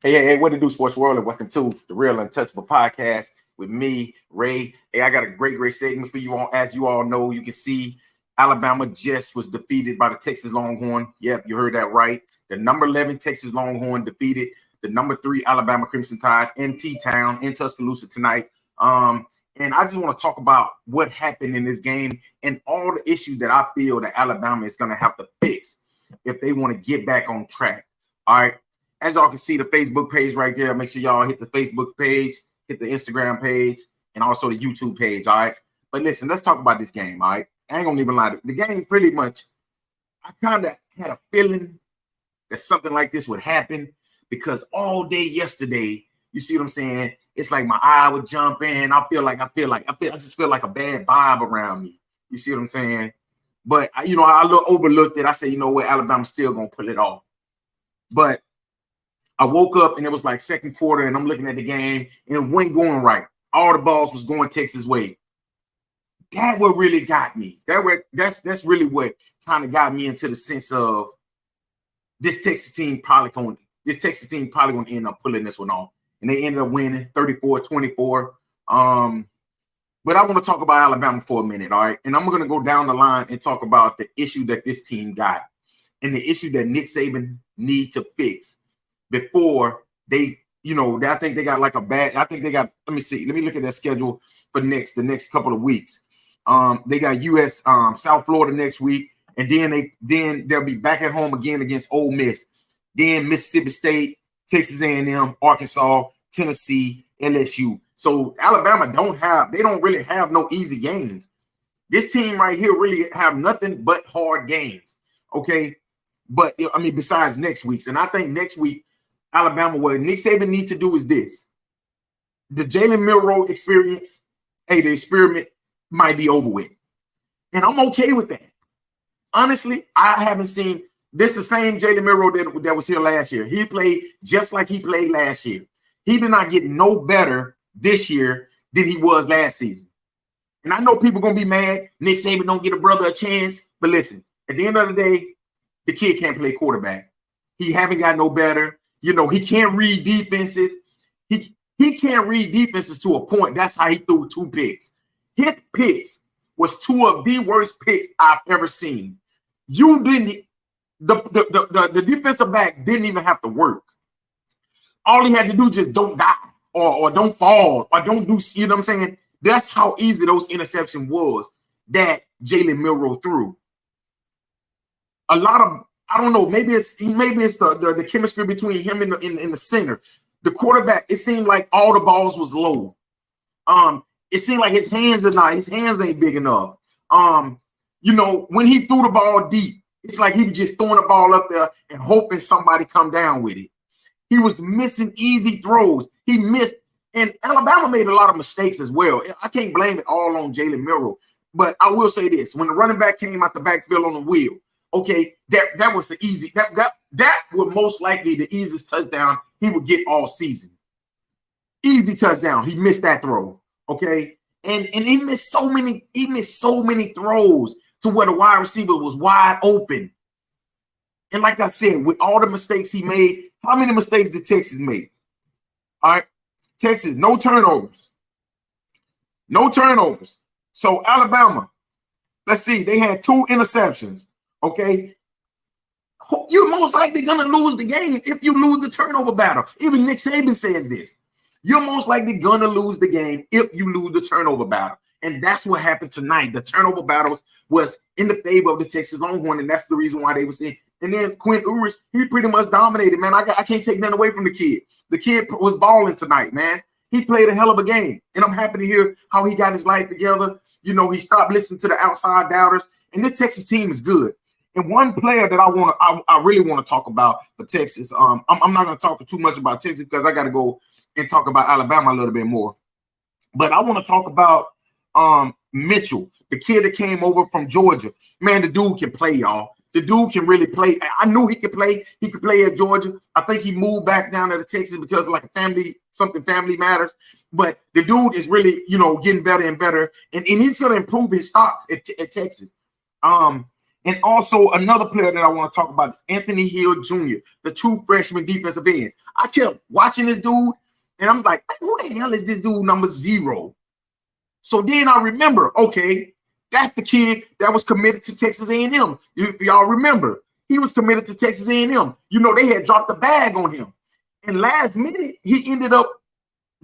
Hey, what to do, sports world, and welcome to the Real Untouchable Podcast with me, Ray. Hey, I got a great segment for you all. As you all know, you can see Alabama just was defeated by the Texas Longhorn. Yep, you heard that right. The number 11 Texas Longhorn defeated the number 3 Alabama Crimson Tide in T-Town in Tuscaloosa tonight. And I just want to talk about what happened in this game and all the issues that I feel that Alabama is going to have to fix if they want to get back on track. All right. As y'all can see the Facebook page right there, make sure y'all hit the Facebook page, hit the Instagram page, and also the YouTube page, all right? But listen, let's talk about this game, all right? I ain't gonna even lie. The game pretty much, I kind of had a feeling that something like this would happen because all day yesterday, you see what I'm saying? It's like my eye would jump in. I just feel like a bad vibe around me. You see what I'm saying? But, I overlooked it. I said, you know what? Alabama's still gonna pull it off. But I woke up and it was like second quarter and I'm looking at the game and it wasn't going right. All the balls was going Texas way. That what really got me. That's really what kind of got me into the sense of this Texas team probably going to end up pulling this one off. And they ended up winning 34-24. But I want to talk about Alabama for a minute, all right? And I'm going to go down the line and talk about the issue that this team got and the issue that Nick Saban need to fix before they, I think they got like let me see. Let me look at their schedule for the next couple of weeks. They got US South Florida next week, and then they'll be back at home again against Ole Miss. Then Mississippi State, Texas A&M, Arkansas, Tennessee, LSU. So Alabama don't really have no easy games. This team right here really have nothing but hard games. Okay. But I mean, besides next week's, and I think next week, Alabama, what Nick Saban needs to do is this. The Jalen Milroe experience, the experiment might be over with. And I'm okay with that. Honestly, I haven't seen this the same Jalen Milroe that was here last year. He played just like he played last year. He did not get no better this year than he was last season. And I know people are going to be mad. Nick Saban don't get a brother a chance. But listen, at the end of the day, the kid can't play quarterback. He haven't got no better. He can't read defenses. He can't read defenses to a point. That's how he threw 2 picks. His picks was 2 of the worst picks I've ever seen. The defensive back didn't even have to work. All he had to do just don't die or don't fall or don't do, you know what I'm saying? That's how easy those interceptions was that Jalen Milroe threw. A lot of, I don't know, maybe it's the chemistry between him and the center. The quarterback, it seemed like all the balls was low. It seemed like his hands ain't big enough. When he threw the ball deep, it's like he was just throwing the ball up there and hoping somebody come down with it. He was missing easy throws. He missed, and Alabama made a lot of mistakes as well. I can't blame it all on Jalen Milroe, but I will say this: when the running back came out the backfield on the wheel, okay, that was an easy that would most likely the easiest touchdown he would get all season. Easy touchdown. He missed that throw. Okay. And he missed so many throws to where the wide receiver was wide open. And like I said, with all the mistakes he made, how many mistakes did Texas make? All right. Texas, no turnovers. No turnovers. So Alabama, let's see, they had 2 interceptions. Okay, you're most likely going to lose the game if you lose the turnover battle. Even Nick Saban says this. You're most likely going to lose the game if you lose the turnover battle. And that's what happened tonight. The turnover battles was in the favor of the Texas Longhorn, and that's the reason why they were saying. And then Quinn Ewers, he pretty much dominated, man. I can't take nothing away from the kid. The kid was balling tonight, man. He played a hell of a game, and I'm happy to hear how he got his life together. He stopped listening to the outside doubters, and this Texas team is good. And one player that I really want to talk about for Texas, I'm not going to talk too much about Texas because I got to go and talk about Alabama a little bit more. But I want to talk about Mitchell, the kid that came over from Georgia. Man, the dude can play, y'all. The dude can really play. I knew he could play. He could play at Georgia. I think he moved back down to Texas because of like a family matters. But the dude is really, getting better and better. And he's going to improve his stocks at Texas. And also another player that I want to talk about is Anthony Hill Jr., the true freshman defensive end. I kept watching this dude, and I'm like, who the hell is this dude number 0? So then I remember, okay, that's the kid that was committed to Texas A&M. If y'all remember, he was committed to Texas A&M. You know, they had dropped the bag on him. And last minute, he ended up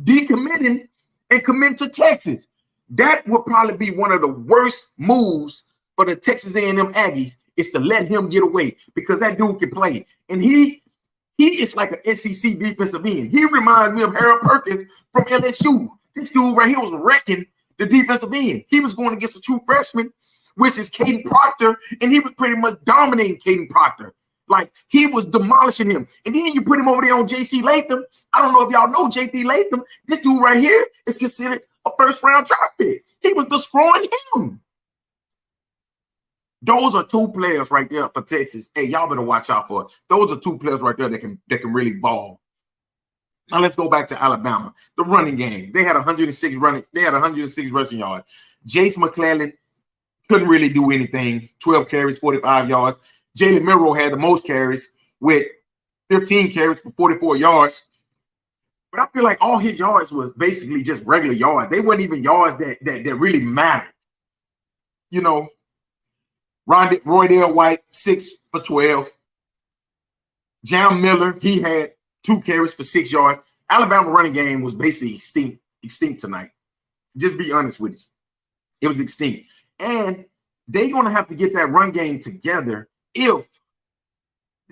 decommitting and committing to Texas. That would probably be one of the worst moves for the Texas A&M Aggies, is to let him get away, because that dude can play. And he is like an SEC defensive end. He reminds me of Harold Perkins from LSU. This dude right here was wrecking the defensive end. He was going against a true freshman, which is Caden Proctor, and he was pretty much dominating Caden Proctor. Like, he was demolishing him. And then you put him over there on J.C. Latham. I don't know if y'all know J.D. Latham. This dude right here is considered a first-round draft pick. He was destroying him. Those are 2 players right there for Texas. Hey, y'all better watch out for it. Those are 2 players right there that can really ball. Now let's go back to Alabama. The running game. They had 106 rushing yards. Jace McClellan couldn't really do anything. 12 carries, 45 yards. Jalen Milroe had the most carries with 15 carries for 44 yards. But I feel like all his yards was basically just regular yards. They weren't even yards that really mattered. You know, Roydell White, 6 for 12. Jam Miller, he had 2 carries for 6 yards. Alabama running game was basically extinct tonight. Just be honest with you. It was extinct. And they're going to have to get that run game together if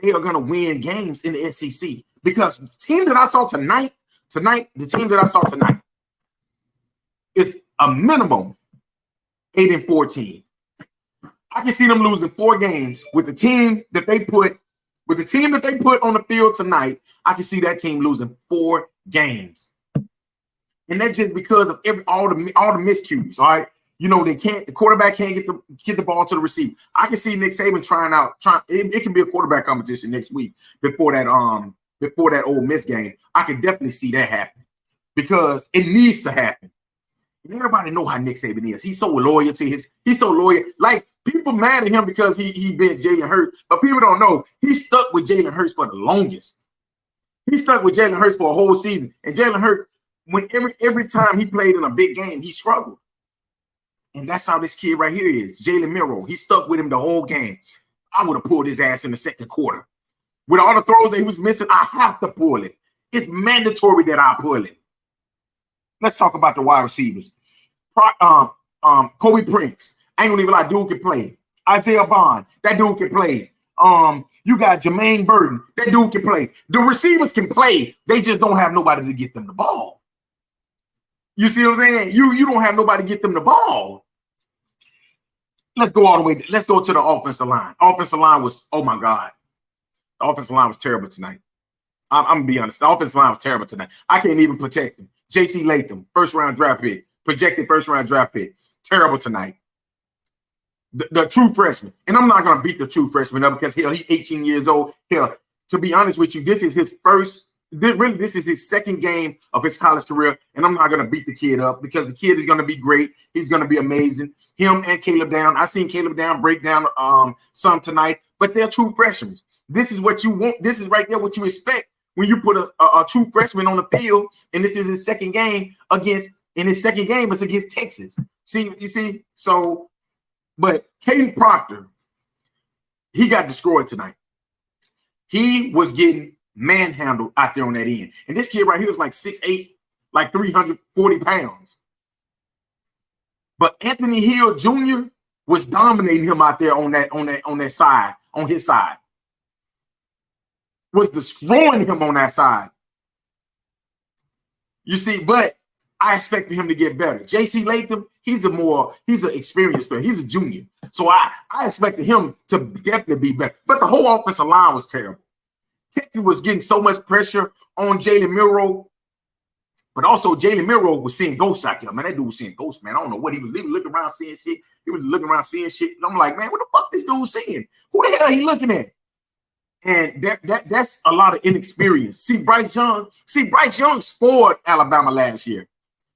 they are going to win games in the SEC. Because the team that I saw tonight is a minimum 8-14. I can see them losing 4 games with the team that they put on the field tonight. I can see that team losing 4 games. And that's just because of all the miscues. All right. You know, the quarterback can't get the ball to the receiver. I can see Nick Saban trying. It can be a quarterback competition next week before that Ole Miss game. I can definitely see that happen, because it needs to happen. And everybody know how Nick Saban is. He's so loyal. Like, people mad at him because he benched Jalen Hurts, but people don't know he stuck with Jalen Hurts for the longest. He stuck with Jalen Hurts for a whole season. And Jalen Hurts, when every time he played in a big game, he struggled. And that's how this kid right here is, Jalen Milroe. He stuck with him the whole game. I would have pulled his ass in the second quarter. With all the throws that he was missing, I have to pull it. It's mandatory that I pull it. Let's talk about the wide receivers. Kobe Prince. I ain't gonna even lie, dude can play. Isaiah Bond, that dude can play. You got Jermaine Burton, that dude can play. The receivers can play. They just don't have nobody to get them the ball. You see what I'm saying? You don't have nobody to get them the ball. Let's go all the way. Let's go to the offensive line. Offensive line was, oh my God. The offensive line was terrible tonight. I'm going to be honest. The offensive line was terrible tonight. I can't even protect him. J.C. Latham, first-round draft pick. Projected first-round draft pick. Terrible tonight. The true freshman. And I'm not going to beat the true freshman up because, hell, he's 18 years old. Hell, to be honest with you, this is his second game of his college career, and I'm not going to beat the kid up because the kid is going to be great. He's going to be amazing. Him and Caleb Down. I seen Caleb Down break down some tonight, but they're true freshmen. This is what you want. This is right there what you expect when you put a true freshman on the field, and this is his second game it's against Texas. You see? So, but Caden Proctor, he got destroyed tonight. He was getting manhandled out there on that end. And this kid right here is like 6'8", like 340 pounds. But Anthony Hill Jr. was dominating him out there on that side, on his side. Was destroying him on that side. You see, but I expected him to get better. J.C. Latham, he's an experienced player. He's a junior. So I expected him to definitely be better. But the whole offensive line was terrible. Texas was getting so much pressure on Jalen Milroe, but also Jalen Milroe was seeing ghosts out there. Man, that dude was seeing ghosts, man. I don't know what he was looking around seeing shit. He was looking around seeing shit. And I'm like, man, what the fuck this dude seeing? Who the hell are he looking at? And that's a lot of inexperience. See, Bryce Young spoiled Alabama last year.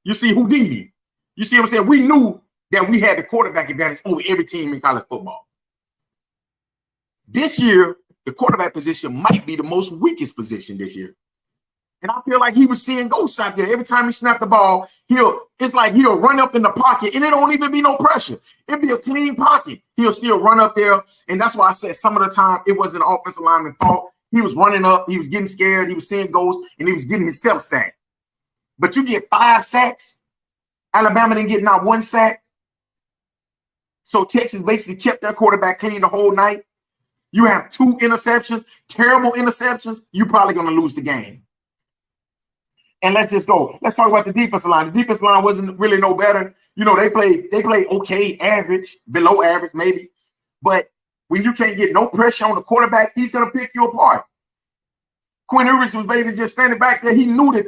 You see Houdini. You see what I'm saying? We knew that we had the quarterback advantage over every team in college football. This year, the quarterback position might be the most weakest position this year. And I feel like he was seeing ghosts out there. Every time he snapped the ball, it's like he'll run up in the pocket and it don't even be no pressure. It'd be a clean pocket. He'll still run up there. And that's why I said some of the time it wasn't an offensive lineman's fault. He was running up, he was getting scared, he was seeing ghosts, and he was getting himself sacked. But you get 5 sacks. Alabama didn't get not 1 sack. So Texas basically kept their quarterback clean the whole night. You have 2 interceptions, terrible interceptions, you're probably going to lose the game. And let's just go. Let's talk about the defensive line. The defensive line wasn't really no better. You know, they played okay, average, below average maybe. But when you can't get no pressure on the quarterback, he's going to pick you apart. Quinn Ewers was basically just standing back there. He knew that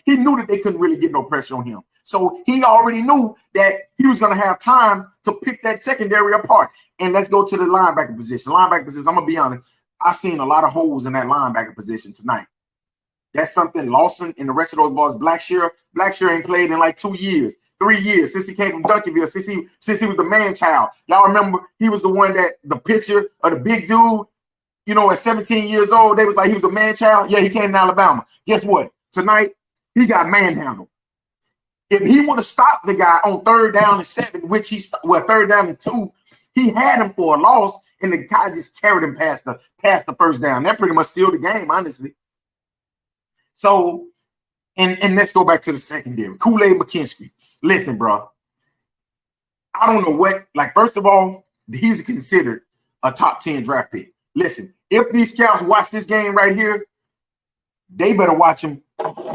he knew that they couldn't really get no pressure on him. So he already knew that he was going to have time to pick that secondary apart. And let's go to the linebacker position. Linebacker position, I'm going to be honest, I've seen a lot of holes in that linebacker position tonight. That's something Lawson and the rest of those boys. Blackshear ain't played in like 2 years, 3 years since he came from Duncanville, since he was the man child. Y'all remember he was the one that the picture of the big dude, you know, at 17 years old, they was like he was a man child. Yeah, he came to Alabama. Guess what? Tonight, he got manhandled. If he would have stopped the guy on 3rd down and 7, which 3rd down and 2, he had him for a loss, and the guy just carried him past the 1st down. That pretty much sealed the game, honestly. So, and let's go back to the secondary. Kool-Aid McKinstry. Listen, bro. I don't know what, like, first of all, he's considered a top 10 draft pick. Listen, if these scouts watch this game right here, they better watch him.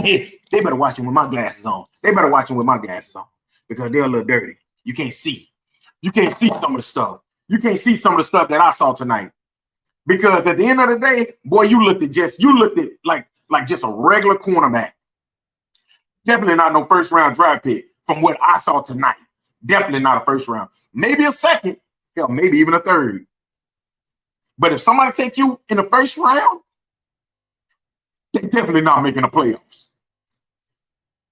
They better watch him with my glasses on. They better watch him with my glasses on because they're a little dirty. You can't see. You can't see some of the stuff. You can't see some of the stuff that I saw tonight. Because at the end of the day, boy, you looked at like just a regular cornerback. Definitely not no 1st round draft pick from what I saw tonight. Definitely not a 1st round. Maybe a 2nd. Hell, maybe even a 3rd. But if somebody take you in the 1st round, they're definitely not making the playoffs.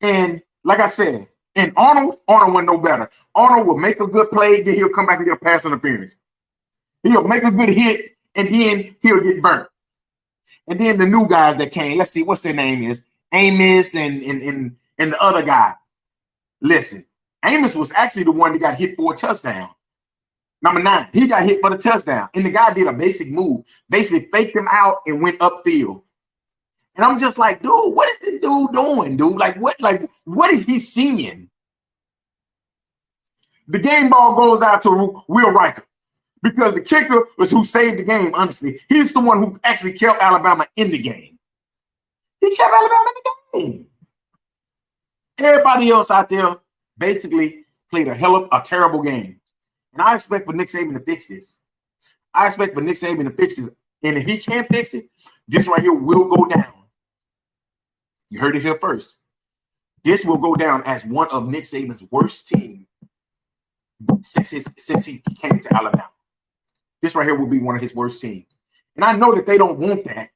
And like I said, and Arnold went no better. Arnold will make a good play, then he'll come back and get a pass interference. He'll make a good hit, and then he'll get burnt. And then the new guys that came, let's see what's their name is, Amos and the other guy. Listen, Amos was actually the one that got hit for a touchdown. Number 9, he got hit for the touchdown. And the guy did a basic move, basically faked him out and went upfield. And I'm just like, dude, what is this dude doing, dude? Like, what is he seeing? The game ball goes out to Will Riker. Because the kicker was who saved the game, honestly. He's the one who actually kept Alabama in the game. He kept Alabama in the game. Everybody else out there basically played a terrible game. And I expect for Nick Saban to fix this. And if he can't fix it, this right here will go down. You heard it here first. This will go down as one of Nick Saban's worst teams since he came to Alabama. This right here will be one of his worst teams. And I know that they don't want that.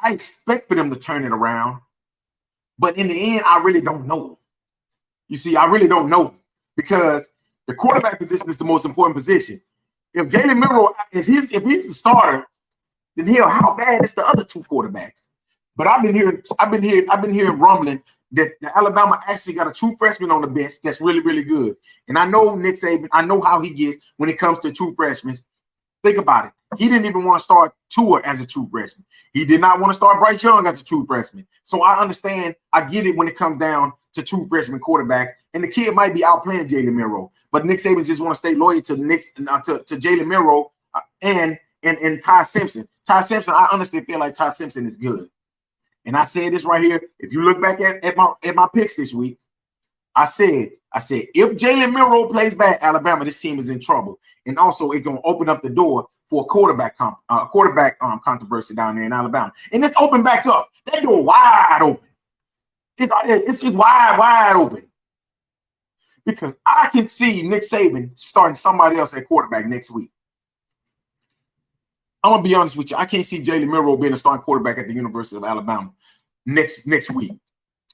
I expect for them to turn it around. But in the end, I really don't know. You see, I really don't know. Because the quarterback position is the most important position. If Jalen Milroe if he's the starter, then how bad is the other 2 quarterbacks? But I've been hearing rumbling that Alabama actually got a true freshman on the bench that's really, really good. And I know Nick Saban, I know how he gets when it comes to true freshmen. Think about it. He didn't even want to start Tua as a true freshman. He did not want to start Bryce Young as a true freshman. So I understand, I get it when it comes down to true freshman quarterbacks. And the kid might be outplaying Jalen Milroe. But Nick Saban just want to stay loyal to Jalen Milroe and Ty Simpson. Ty Simpson, I honestly feel like Ty Simpson is good. And I said this right here. If you look back at my picks this week, I said if Jalen Milroe plays bad, Alabama, this team is in trouble. And also, it's gonna open up the door for a quarterback controversy down there in Alabama. And it's open back up. That door wide open. It's just wide open. Because I can see Nick Saban starting somebody else at quarterback next week. I'm gonna be honest with you. I can't see Jalen Milroe being a starting quarterback at the University of Alabama next week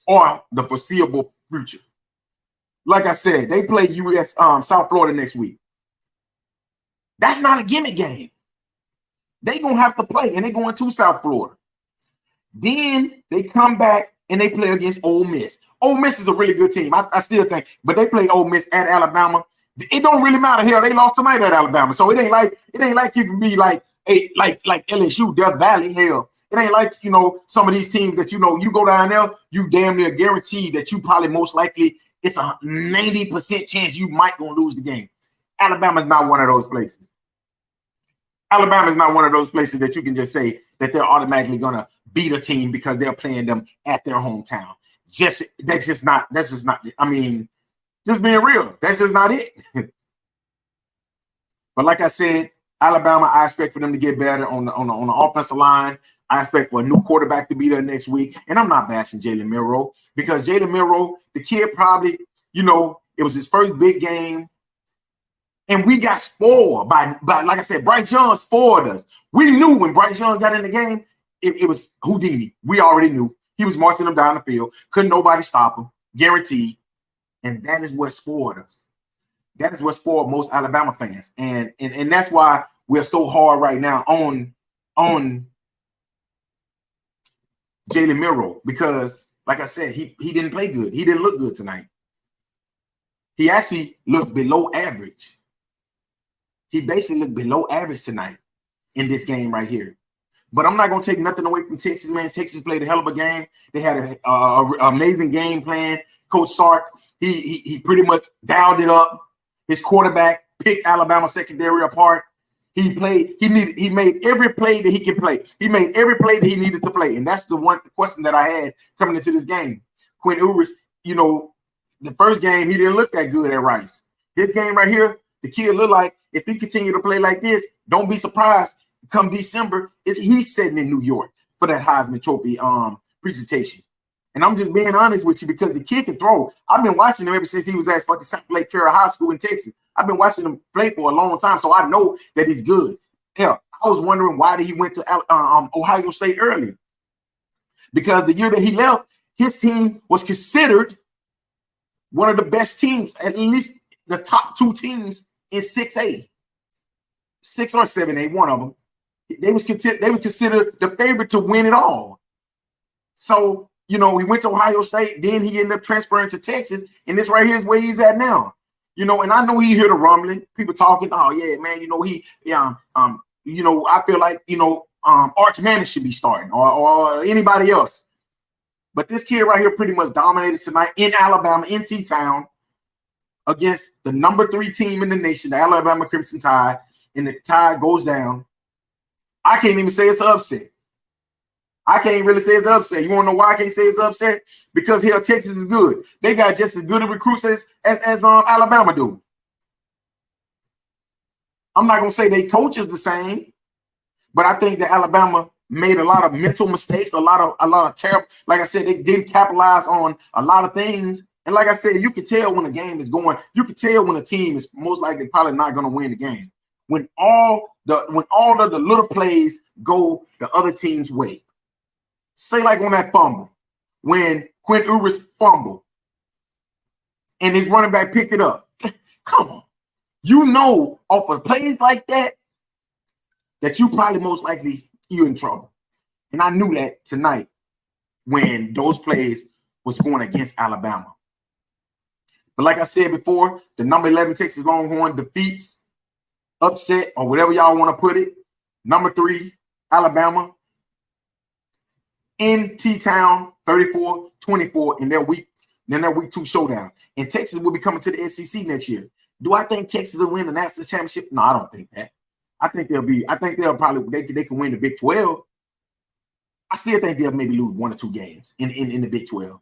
or the foreseeable future. Like I said, they play South Florida next week. That's not a gimmick game. They're going to have to play, and they're going to South Florida. Then they come back and they play against Ole Miss. Ole Miss is a really good team, I still think, but they play Ole Miss at Alabama. It don't really matter. Hell, they lost tonight at Alabama, so it ain't like you can be like LSU, Death Valley. Hell, it ain't like some of these teams that you go down there, you damn near guarantee that you probably most likely it's a 90% chance you might gonna lose the game. Alabama's not one of those places. Alabama is not one of those places that you can just say that they're automatically gonna beat a team because they're playing them at their hometown. That's just not. I mean, just being real, that's just not it. But like I said, Alabama, I expect for them to get better on the offensive line. I expect for a new quarterback to be there next week. And I'm not bashing Jalen Milroe because Jalen Milroe, the kid probably, it was his first big game. And we got spoiled by like I said, Bryce Young spoiled us. We knew when Bryce Young got in the game, it was Houdini. We already knew. He was marching them down the field. Couldn't nobody stop him. Guaranteed. And that is what spoiled us. That is what spoiled most Alabama fans. And that's why we're so hard right now on Jalen Milroe. Because, like I said, he didn't play good. He didn't look good tonight. He actually looked below average. He basically looked below average tonight in this game right here. But I'm not going to take nothing away from Texas, man. Texas played a hell of a game. They had an amazing game plan. Coach Sark, he pretty much dialed it up. His quarterback picked Alabama secondary apart. He made every play that he can play. He made every play that he needed to play. And that's the question that I had coming into this game. Quinn Ewers, the first game, he didn't look that good at Rice. This game right here, the kid looked like if he continue to play like this, don't be surprised. Come December, he's sitting in New York for that Heisman Trophy presentation. And I'm just being honest with you because the kid can throw. I've been watching him ever since he was at fucking St. Lake Carroll High School in Texas. I've been watching him play for a long time, so I know that he's good. Hell, I was wondering why he went to Ohio State early. Because the year that he left, his team was considered one of the best teams, at least the top two teams in 6A. 6 or 7A, one of them. They was considered the favorite to win it all. So, he went to Ohio State, then he ended up transferring to Texas, and this right here is where he's at now. And I know he hear the rumbling, people talking, oh yeah, man, I feel like, Arch Manning should be starting or anybody else. But this kid right here pretty much dominated tonight in Alabama, in T-Town, against the number 3 team in the nation, the Alabama Crimson Tide, and the Tide goes down. I can't even say it's an upset. I can't really say it's an upset. You want to know why I can't say it's an upset? Because here Texas is good. They got just as good a recruits as Alabama do. I'm not gonna say they coach is the same, but I think that Alabama made a lot of mental mistakes, a lot of terrible. Like I said, they didn't capitalize on a lot of things. And like I said, you can tell when a game is going. You can tell when a team is most likely probably not going to win the game. When all of the little plays go the other team's way. Say like on that fumble, when Quinn Ewers fumbled and his running back picked it up. Come on. Off of plays like that you probably most likely you're in trouble. And I knew that tonight when those plays was going against Alabama. But like I said before, the number 11 Texas Longhorn defeats, upset, or whatever y'all want to put it, number 3 Alabama in T-Town 34-24 in their week 2 showdown. And Texas will be coming to the SEC next year. Do I think Texas will win the national championship? No, I don't think that. I think they'll probably they can win the Big 12. I still think they'll maybe lose 1 or 2 games in the Big 12.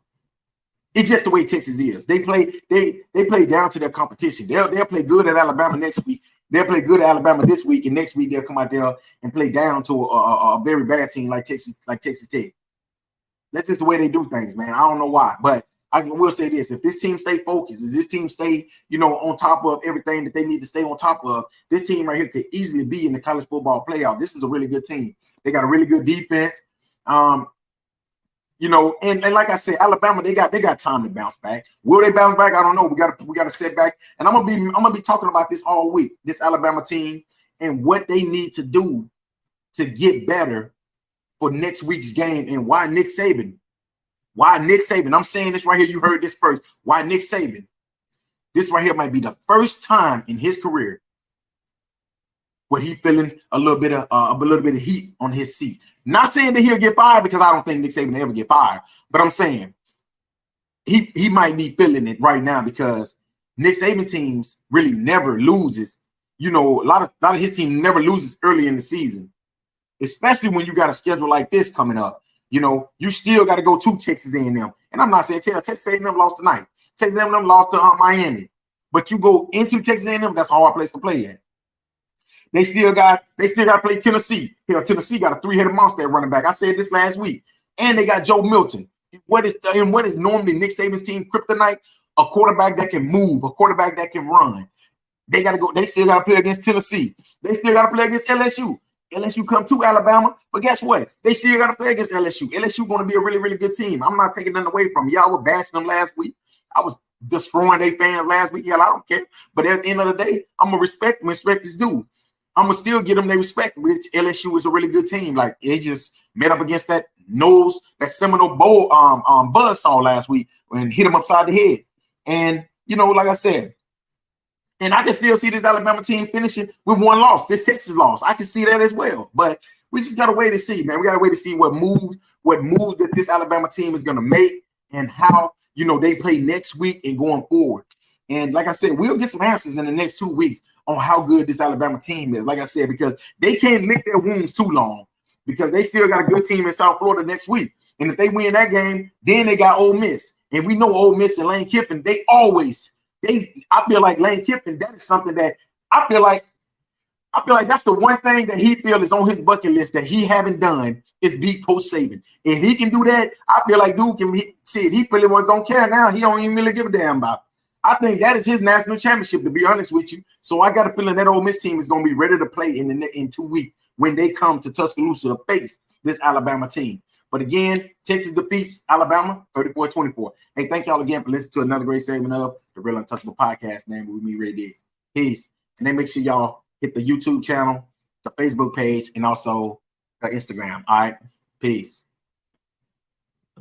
It's just the way Texas is. They play down to their competition. They'll play good at Alabama next week. They'll play good at Alabama this week, and next week they'll come out there and play down to a very bad team like Texas Tech. That's just the way they do things, man. I don't know why, but I will say this: if this team stay focused, if this team stay, on top of everything that they need to stay on top of, this team right here could easily be in the college football playoff. This is a really good team. They got a really good defense. And like I said, Alabama, they got time to bounce back. Will they bounce back? I don't know. We got a setback, and I'm gonna be talking about this all week. This Alabama team and what they need to do to get better for next week's game, and why Nick Saban. I'm saying this right here. You heard this first. Why Nick Saban? This right here might be the first time in his career where he feeling a little bit of heat on his seat. Not saying that he'll get fired, because I don't think Nick Saban will ever get fired. But I'm saying he might be feeling it right now, because Nick Saban teams really never loses. You know, a lot of his team never loses early in the season, especially when you got a schedule like this coming up. You know, you still got to go to Texas A&M. And I'm not saying Texas A&M lost tonight. Texas A&M lost to Miami. But you go into Texas A&M, that's a hard place to play at. They still got to play Tennessee. Hell, Tennessee got a three-headed monster at running back. I said this last week. And they got Joe Milton. What is normally Nick Saban's team kryptonite? A quarterback that can move, a quarterback that can run. They still got to play against Tennessee. They still got to play against LSU. LSU come to Alabama, but guess what? They still got to play against LSU. LSU going to be a really, really good team. I'm not taking nothing away from them. Y'all were bashing them last week. I was destroying their fans last week. Hell, I don't care. But at the end of the day, I'm going to respect this dude. I'm going to still give them their respect, which LSU is a really good team. Like, they just met up against that Seminole Bowl buzzsaw last week and hit them upside the head. And, you know, like I said, and I can still see this Alabama team finishing with one loss, this Texas loss. I can see that as well. But we just got to wait to see, man. We got to wait to see what moves that this Alabama team is going to make, and how, you know, they play next week and going forward. And like I said, we'll get some answers in the next 2 weeks on how good this Alabama team is. Like I said, because they can't lick their wounds too long, because they still got a good team in South Florida next week. And if they win that game, then they got Ole Miss. And we know Ole Miss and Lane Kiffin, I feel like Lane Kiffin, that is something that I feel like that's the one thing that he feels is on his bucket list that he haven't done, is beat Coach Saban. If he can do that, I feel like dude can see it. He pretty much don't care now. He don't even really give a damn about it. I think that is his national championship, to be honest with you. So I got a feeling that Ole Miss team is going to be ready to play in 2 weeks when they come to Tuscaloosa to face this Alabama team. But again, Texas defeats Alabama 34-24. Hey, thank y'all again for listening to another great segment of the Real Untouchable Podcast, man, with me, Ray Diggs. Peace. And then make sure y'all hit the YouTube channel, the Facebook page, and also the Instagram. All right. Peace.